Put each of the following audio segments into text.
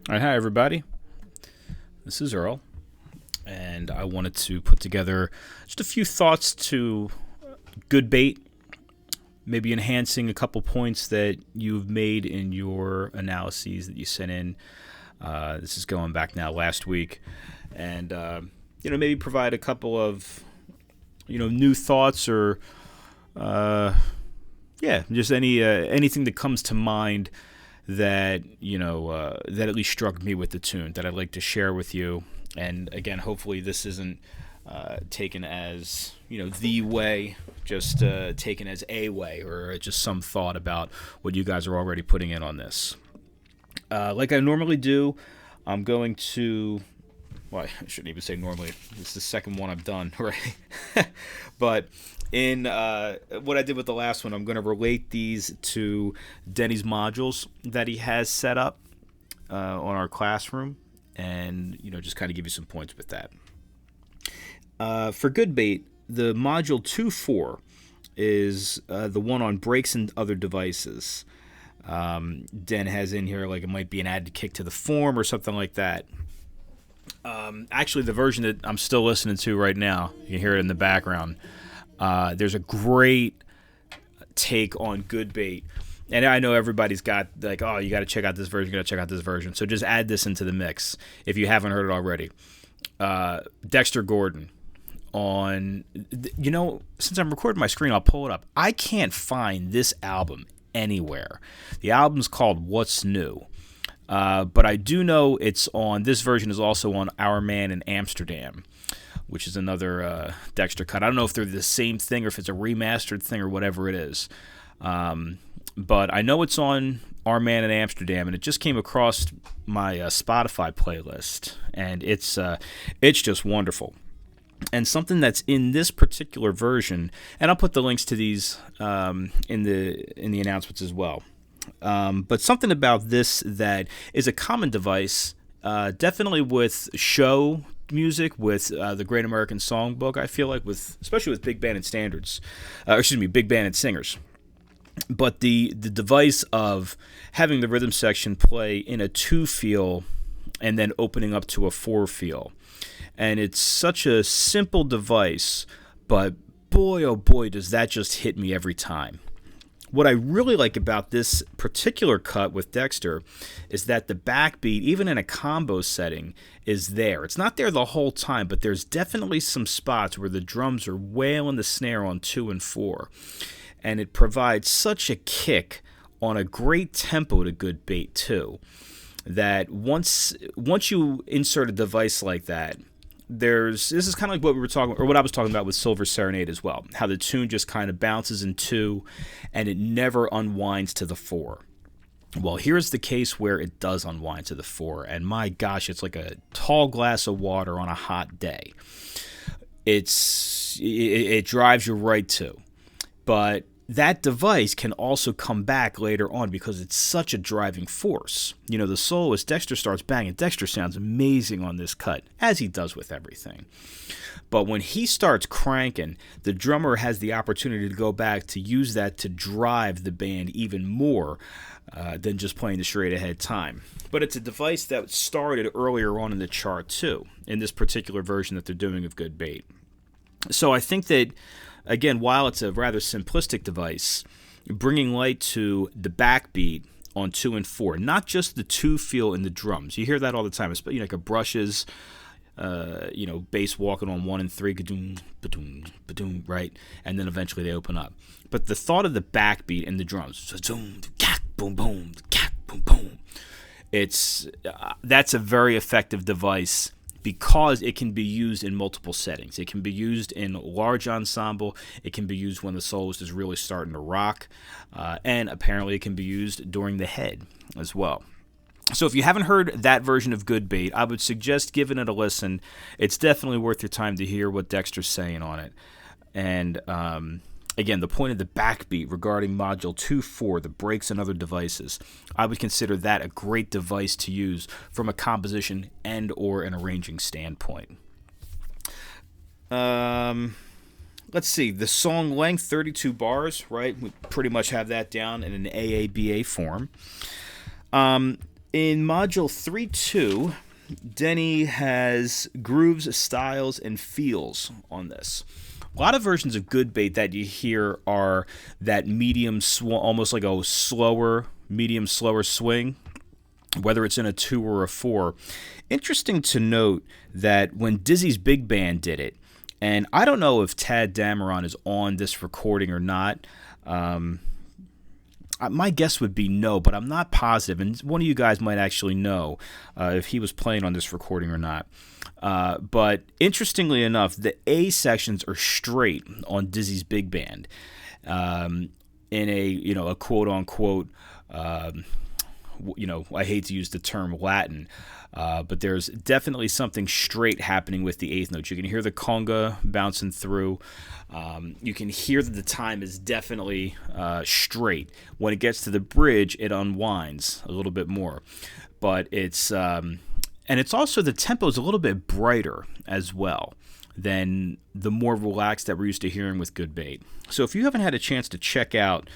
All right, hi everybody. This is Earl, and I wanted to put together just a few thoughts to good bait, maybe enhancing a couple points that you've made in your analyses that you sent in. This is going back now last week, and maybe provide a couple of new thoughts or just anything that comes to mind that that at least struck me with the tune that I'd like to share with you. And again, hopefully this isn't taken as the way, just taken as a way, or just some thought about what you guys are already putting in on this. Like I normally do, I'm going to. Well, I shouldn't even say normally. This is the second one I've done, right? But in what I did with the last one, I'm going to relate these to Denny's modules that he has set up on our classroom, and just kind of give you some points with that. For good bait, the module 2.4 is the one on brakes and other devices. Den has in here like it might be an added kick to the form or something like that. Actually, the version that I'm still listening to right now, you can hear it in the background. There's a great take on good bait. And I know everybody's got like, oh, you got to check out this version, you got to check out this version. So just add this into the mix if you haven't heard it already. Dexter Gordon on, since I'm recording my screen, I'll pull it up. I can't find this album anywhere. The album's called What's New. But I do know it's on, this version is also on Our Man in Amsterdam, which is another Dexter cut. I don't know if they're the same thing or if it's a remastered thing or whatever it is. But I know it's on Our Man in Amsterdam, and it just came across my Spotify playlist, and it's just wonderful. And something that's in this particular version, and I'll put the links to these in the announcements as well. But something about this that is a common device, definitely with show music, with the Great American Songbook, I feel like, especially with big band and standards, big band and singers. But the device of having the rhythm section play in a 2-feel and then opening up to a 4-feel. And it's such a simple device, but boy, oh boy, does that just hit me every time. What I really like about this particular cut with Dexter is that the backbeat, even in a combo setting, is there. It's not there the whole time, but there's definitely some spots where the drums are wailing the snare on 2 and 4. And it provides such a kick on a great tempo to good bait, too, that once you insert a device like that, this is kind of like what we were talking, or what I was talking about with Silver Serenade as well. How the tune just kind of bounces in 2, and it never unwinds to the 4. Well, here's the case where it does unwind to the 4, and my gosh, it's like a tall glass of water on a hot day. It drives you right to, but that device can also come back later on because it's such a driving force. The soloist, Dexter, starts banging. Dexter sounds amazing on this cut, as he does with everything. But when he starts cranking, the drummer has the opportunity to go back to use that to drive the band even more than just playing the straight ahead time. But it's a device that started earlier on in the chart, too, in this particular version that they're doing of Good Bait. So I think that, again, while it's a rather simplistic device, bringing light to the backbeat on 2 and 4, not just the 2-feel in the drums. You hear that all the time, especially like a brushes, bass walking on 1 and 3, ga-doom, ba-doom, ba-doom, right? And then eventually they open up. But the thought of the backbeat in the drums, boom, boom, boom, boom. That's a very effective device, because it can be used in multiple settings. It can be used in large ensemble. It can be used when the soloist is really starting to rock. And apparently it can be used during the head as well. So if you haven't heard that version of Good Bait, I would suggest giving it a listen. It's definitely worth your time to hear what Dexter's saying on it. And again, the point of the backbeat regarding Module 2.4, the brakes and other devices, I would consider that a great device to use from a composition and or an arranging standpoint. Let's see, the song length, 32 bars, right? We pretty much have that down in an AABA form. In Module 3.2, Denny has grooves, styles, and feels on this. A lot of versions of Good Bait that you hear are that medium, almost like a slower swing, whether it's in a 2 or a 4. Interesting to note that when Dizzy's Big Band did it, and I don't know if Tad Dameron is on this recording or not. My guess would be no, but I'm not positive, and one of you guys might actually know if he was playing on this recording or not. But interestingly enough, the A sections are straight on Dizzy's Big Band, in a quote unquote. I hate to use the term Latin, but there's definitely something straight happening with the eighth note. You can hear the conga bouncing through. You can hear that the time is definitely straight. When it gets to the bridge, it unwinds a little bit more. But it's also the tempo is a little bit brighter as well than the more relaxed that we're used to hearing with Good Bait. So if you haven't had a chance to check out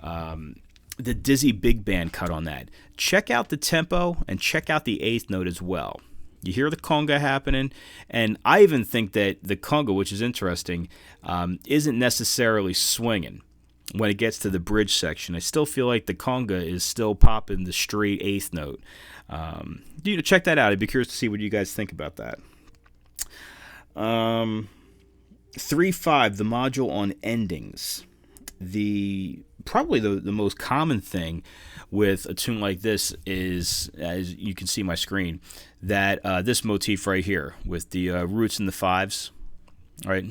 the Dizzy Big Band cut on that, check out the tempo and check out the eighth note as well. You hear the conga happening, and I even think that the conga, which is interesting, isn't necessarily swinging when it gets to the bridge section. I still feel like the conga is still popping the straight eighth note. Check that out. I'd be curious to see what you guys think about that. 3.5, the module on endings. Probably the most common thing with a tune like this is, as you can see my screen, that this motif right here with the roots and the fives, right?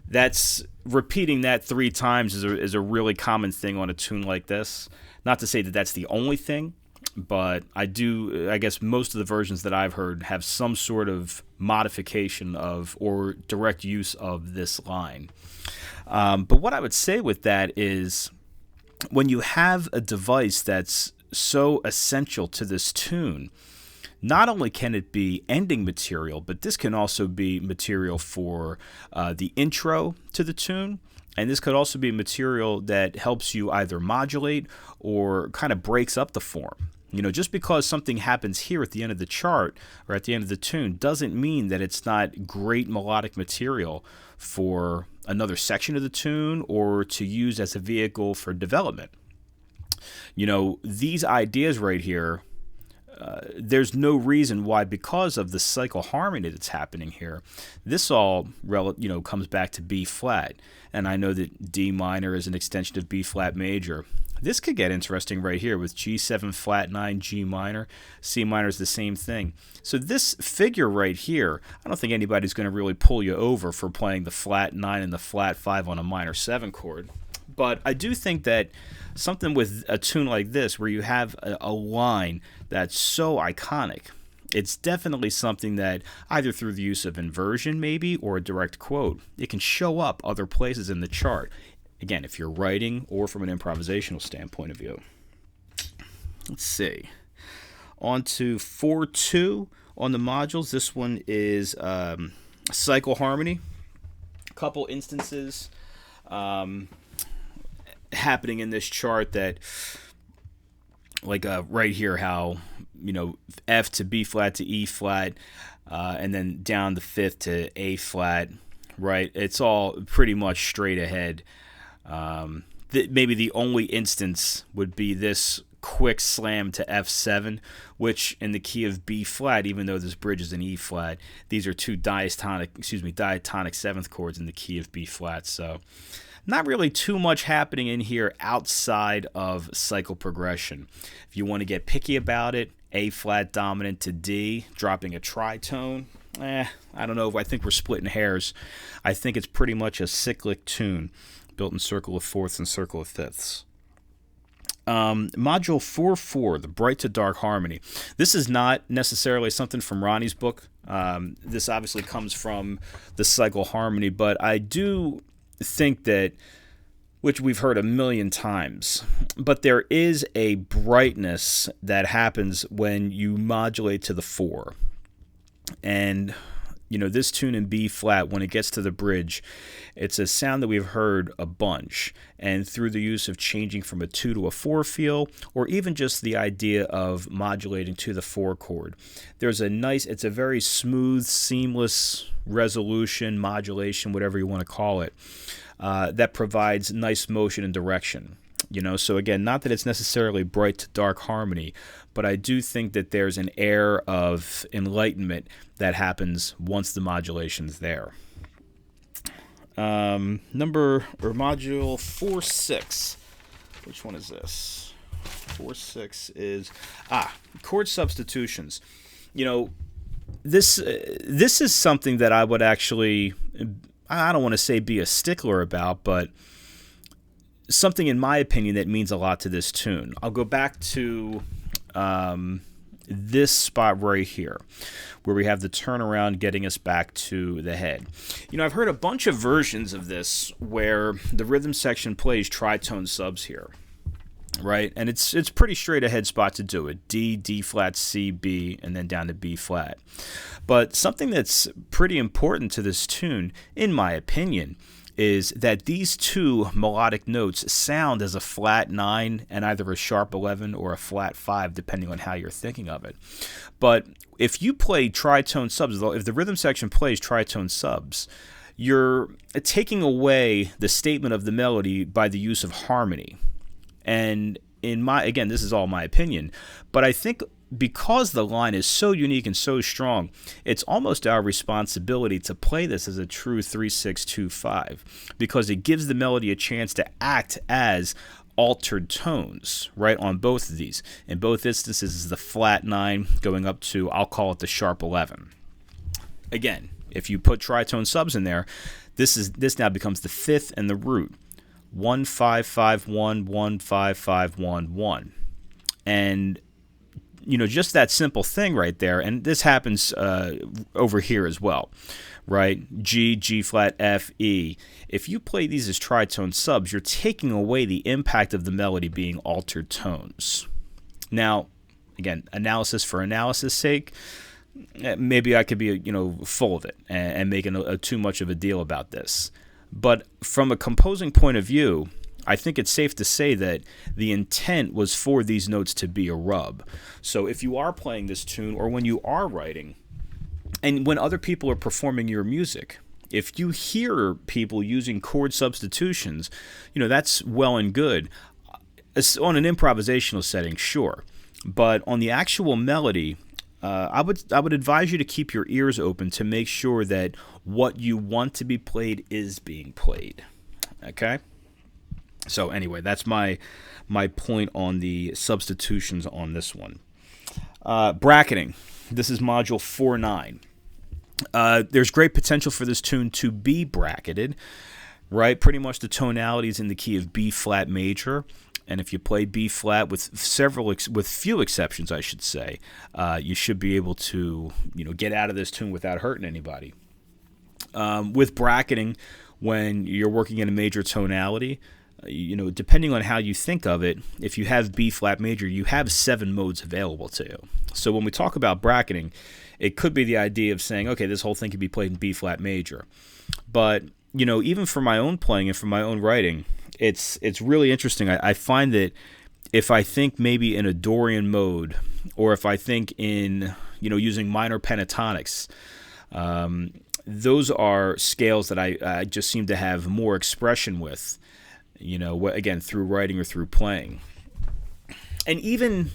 That's repeating that 3 times is a really common thing on a tune like this. Not to say that that's the only thing, but I guess most of the versions that I've heard have some sort of modification of or direct use of this line. But what I would say with that is when you have a device that's so essential to this tune, not only can it be ending material, but this can also be material for the intro to the tune. And this could also be material that helps you either modulate or kind of breaks up the form. Just because something happens here at the end of the chart or at the end of the tune doesn't mean that it's not great melodic material for another section of the tune or to use as a vehicle for development. These ideas right here, there's no reason why, because of the cycle harmony that's happening here, this all comes back to B flat. And I know that D minor is an extension of B flat major. This could get interesting right here with G7 flat 9 G minor. C minor is the same thing. So this figure right here, I don't think anybody's going to really pull you over for playing the flat 9 and the flat 5 on a minor 7 chord. But I do think that something with a tune like this where you have a line that's so iconic, it's definitely something that either through the use of inversion maybe or a direct quote, it can show up other places in the chart. Again, if you're writing or from an improvisational standpoint of view. Let's see. On to 4.2 on the modules. This one is cycle harmony. A couple instances happening in this chart that, like right here, how F to B flat to E flat, and then down the 5th to A flat. Right, it's all pretty much straight ahead. Maybe the only instance would be this quick slam to F7, which in the key of B flat, even though this bridge is in E flat, these are two diatonic 7th chords in the key of B flat. So not really too much happening in here outside of cycle progression. If you want to get picky about it, A flat dominant to D, dropping a tritone. I don't know. I think we're splitting hairs. I think it's pretty much a cyclic tune built in circle of fourths and circle of fifths. Module 4.4, the bright to dark harmony. This is not necessarily something from Ronnie's book. This obviously comes from the cycle harmony, but I do think that, which we've heard a million times, but there is a brightness that happens when you modulate to the 4. And this tune in B flat, when it gets to the bridge, it's a sound that we've heard a bunch. And through the use of changing from a 2 to a 4 feel, or even just the idea of modulating to the 4 chord, it's a very smooth, seamless resolution, modulation, whatever you want to call it, that provides nice motion and direction. So again, not that it's necessarily bright to dark harmony, but I do think that there's an air of enlightenment that happens once the modulation's there. Module 4-6. Which one is this? 4-6 is chord substitutions. This is something that I would actually, I don't want to say be a stickler about, but something in my opinion that means a lot to this tune. I'll go back to this spot right here, where we have the turnaround getting us back to the head. I've heard a bunch of versions of this where the rhythm section plays tritone subs here, right? And it's pretty straight ahead spot to do it. D, D flat, C, B, and then down to B flat. But something that's pretty important to this tune, in my opinion, is that these two melodic notes sound as a flat 9 and either a sharp 11 or a flat 5, depending on how you're thinking of it. But if you play tritone subs, if the rhythm section plays tritone subs, you're taking away the statement of the melody by the use of harmony. And again, this is all my opinion, but I think because the line is so unique and so strong, it's almost our responsibility to play this as a true 3-6-2-5, because it gives the melody a chance to act as altered tones, right, on both of these. In both instances, is the flat 9 going up to, I'll call it the sharp 11. Again, if you put tritone subs in there, this now becomes the fifth and the root. 1-5-5-1, 1-5-5-1-1. And just that simple thing right there, and this happens over here as well, right? G, G flat, F, E. If you play these as tritone subs, you're taking away the impact of the melody being altered tones. Now, again, analysis for analysis' sake, maybe I could be, full of it and making too much of a deal about this. But from a composing point of view, I think it's safe to say that the intent was for these notes to be a rub. So if you are playing this tune, or when you are writing, and when other people are performing your music, if you hear people using chord substitutions, that's well and good. On an improvisational setting, sure. But on the actual melody, I would advise you to keep your ears open to make sure that what you want to be played is being played. Okay? So anyway, that's my point on the substitutions on this one. Bracketing. This is module 4-9. There's great potential for this tune to be bracketed, right? Pretty much the tonality is in the key of B flat major, and if you play B flat with few exceptions, I should say, you should be able to get out of this tune without hurting anybody. With bracketing, when you're working in a major tonality, depending on how you think of it, if you have B flat major, you have 7 modes available to you. So when we talk about bracketing, it could be the idea of saying, okay, this whole thing could be played in B flat major. But, even for my own playing and for my own writing, it's really interesting. I find that if I think maybe in a Dorian mode, or if I think in, using minor pentatonics, those are scales that I just seem to have more expression with. Again, through writing or through playing. And even,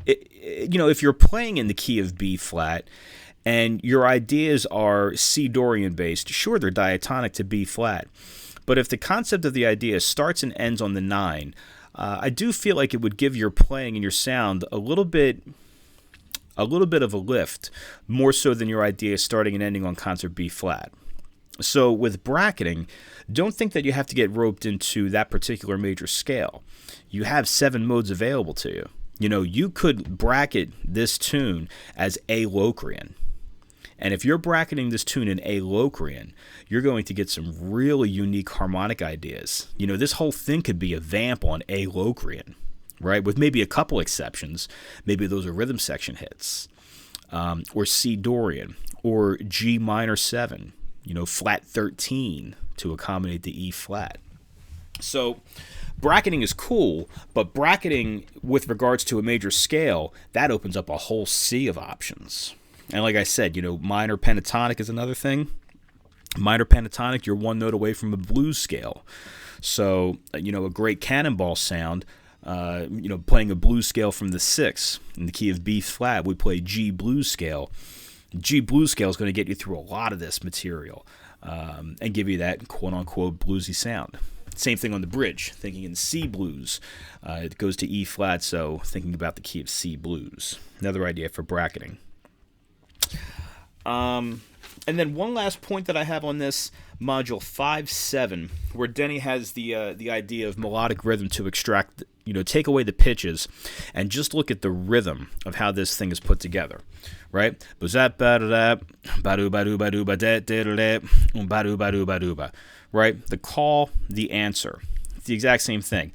if you're playing in the key of B flat and your ideas are C Dorian based, sure, they're diatonic to B flat. But if the concept of the idea starts and ends on the 9, I do feel like it would give your playing and your sound a little bit of a lift, more so than your idea starting and ending on concert B flat. So with bracketing, don't think that you have to get roped into that particular major scale. You have 7 modes available to you. You could bracket this tune as A Locrian. And if you're bracketing this tune in A Locrian, you're going to get some really unique harmonic ideas. This whole thing could be a vamp on A Locrian, right? With maybe a couple exceptions. Maybe those are rhythm section hits. Or C Dorian, or G minor 7, flat 13 to accommodate the E flat. So bracketing is cool, but bracketing with regards to a major scale, that opens up a whole sea of options. And like I said, minor pentatonic is another thing. Minor pentatonic, you're one note away from a blues scale. So, a great cannonball sound, playing a blues scale from the 6 in the key of B flat, we play G blues scale. G blues scale is going to get you through a lot of this material and give you that quote-unquote bluesy sound. Same thing on the bridge, thinking in C blues. It goes to E flat, so thinking about the key of C blues. Another idea for bracketing. And then one last point that I have on this, module 5-7, where Denny has the idea of melodic rhythm to extract, take away the pitches and just look at the rhythm of how this thing is put together, right? Right? The call, the answer. It's the exact same thing.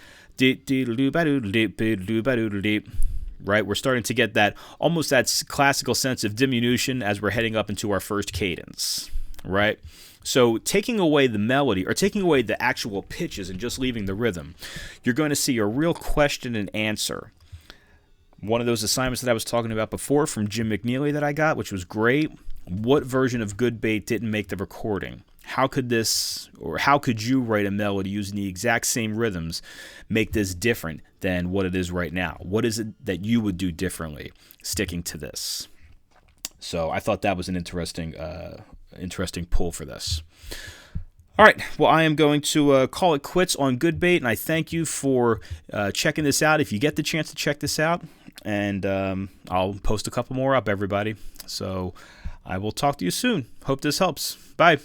Right? We're starting to get that almost that classical sense of diminution as we're heading up into our first cadence, right? So taking away the melody or taking away the actual pitches and just leaving the rhythm, you're going to see a real question and answer. One of those assignments that I was talking about before from Jim McNeely that I got, which was great. What version of Good Bait didn't make the recording? How could you write a melody using the exact same rhythms, make this different than what it is right now? What is it that you would do differently sticking to this? So I thought that was an interesting pull for this. All right, well, I am going to call it quits on Good Bait, and I thank you for checking this out. If you get the chance to check this out, and I'll post a couple more up, everybody. So I will talk to you soon. Hope this helps. Bye.